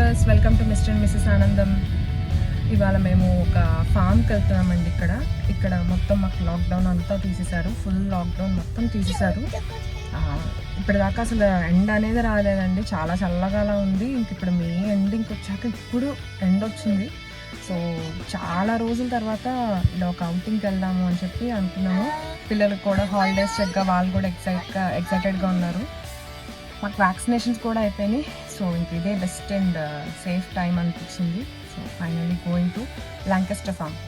Viewers, welcome to Mr and Mrs Anandam. ఇవాళ మేము ఒక ఫామ్కి వెళ్తున్నామండి. ఇక్కడ మొత్తం మాకు లాక్డౌన్ అంతా తీసేశారు. ఫుల్ లాక్డౌన్ మొత్తం తీసేశారు. ఇప్పటిదాకా అసలు ఎండ్ అనేది రాలేదండి. చాలా చల్లగా ఉంది. ఇంక ఇప్పుడు మే ఎండింగ్కి వచ్చాక ఇప్పుడు ఎండ్ వచ్చింది. సో చాలా రోజుల తర్వాత ఇలా ఒక అవుటింగ్కి వెళ్దాము అని చెప్పి అనుకున్నాము. పిల్లలకు కూడా హాలిడేస్ చక్కగా, వాళ్ళు కూడా ఎక్సైటెడ్గా ఉన్నారు. మాకు వ్యాక్సినేషన్స్ కూడా అయిపోయినాయి. సో ఇంక ఇదే బెస్ట్ అండ్ సేఫ్ టైం అనిపించింది. So finally going to Lancaster farm.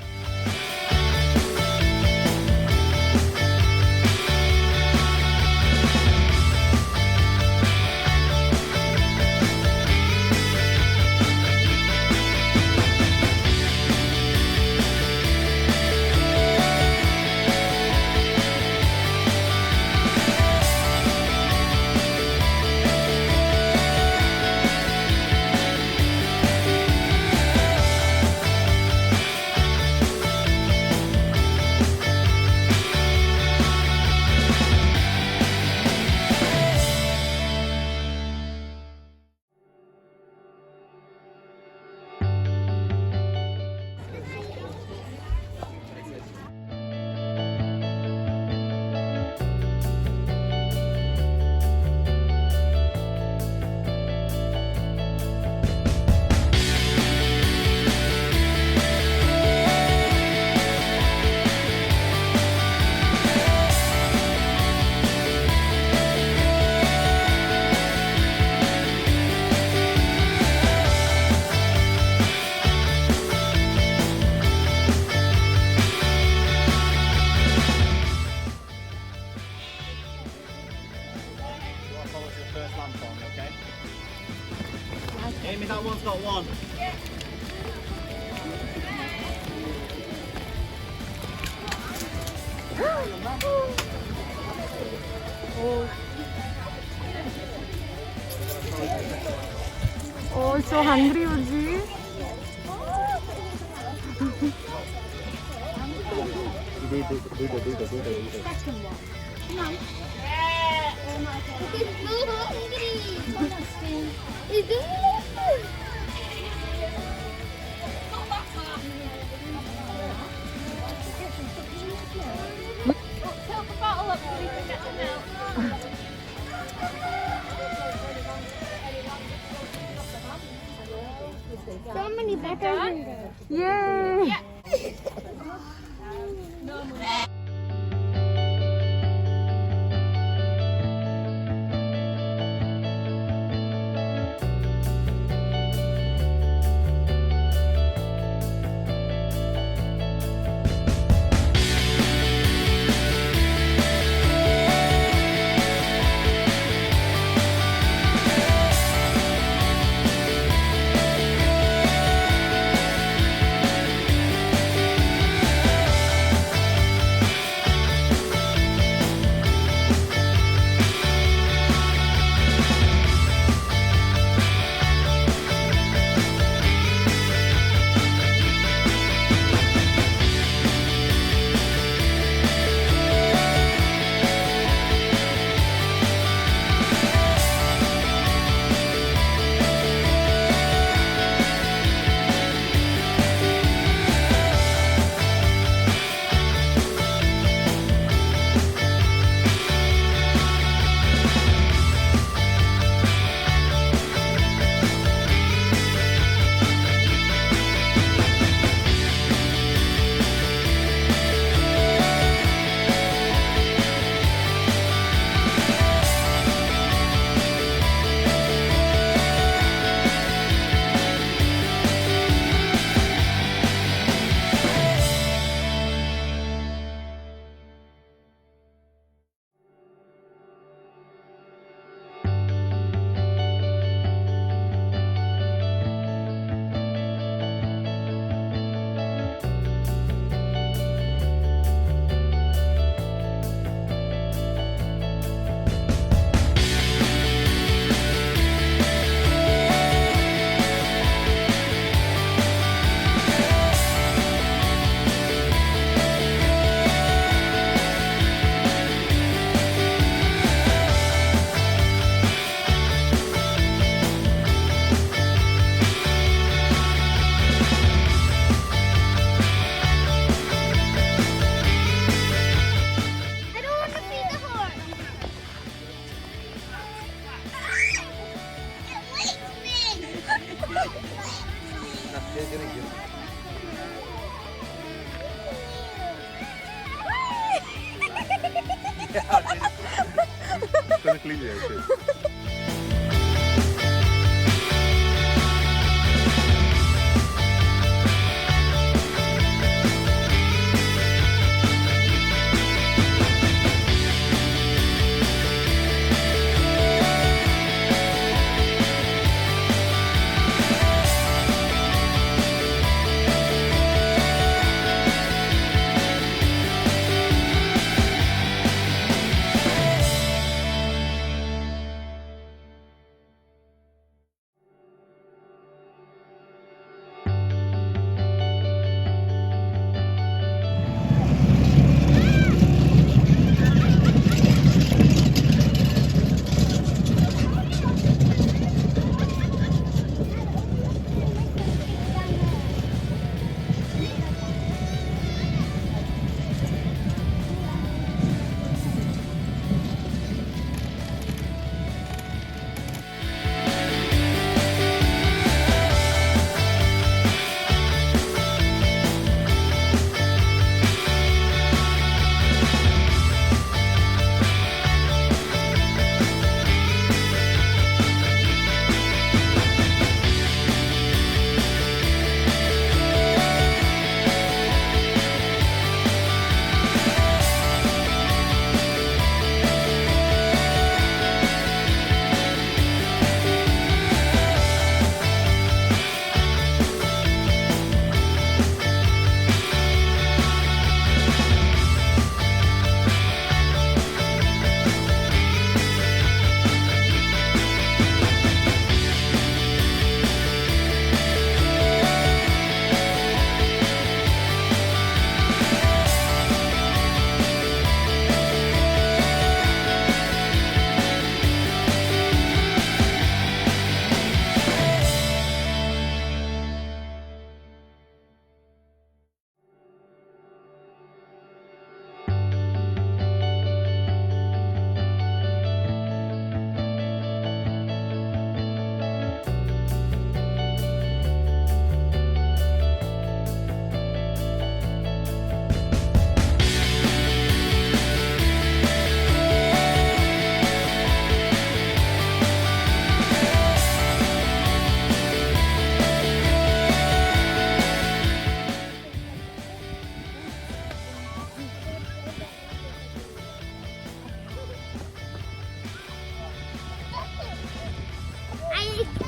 Amy, that one's got one. Oh, so hungry, Uji. So many better. Yay! Gonna clean it.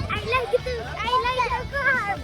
I like the car.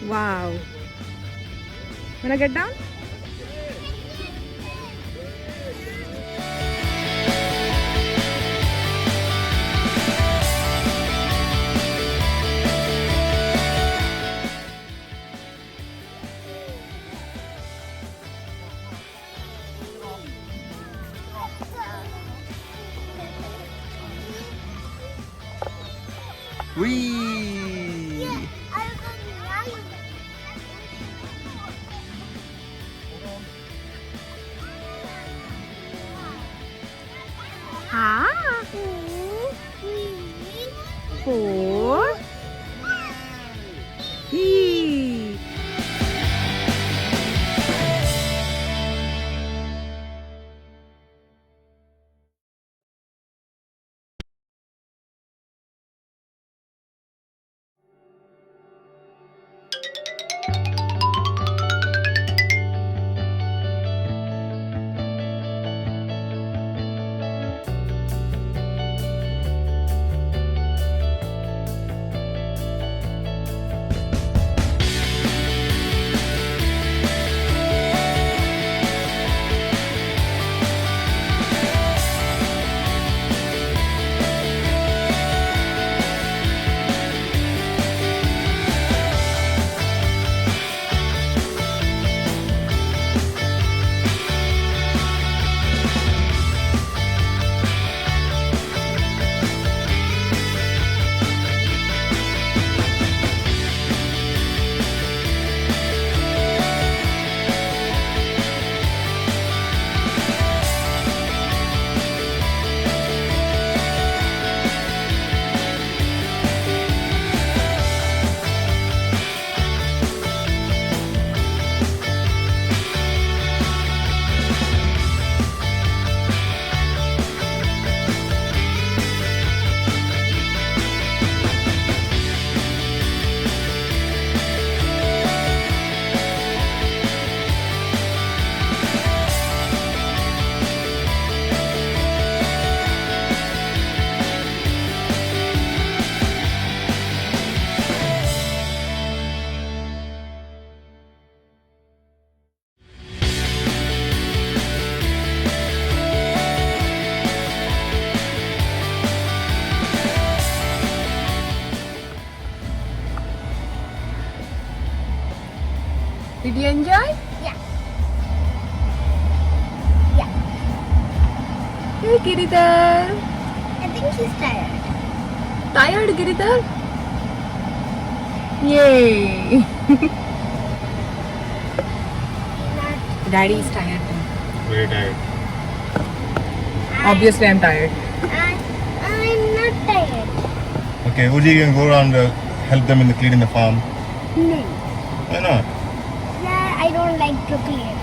Wow. Wanna get down? Whee! Eee. Did you enjoy? Yeah. Hey, Giridhar. I think he's tired. Tired, Giridhar? Yay! Daddy is tired. Very tired. Obviously, I'm tired. I'm not tired. Okay, Uji, you can go around help them in cleaning the farm. No. Why not? Yeah, I don't like to clean.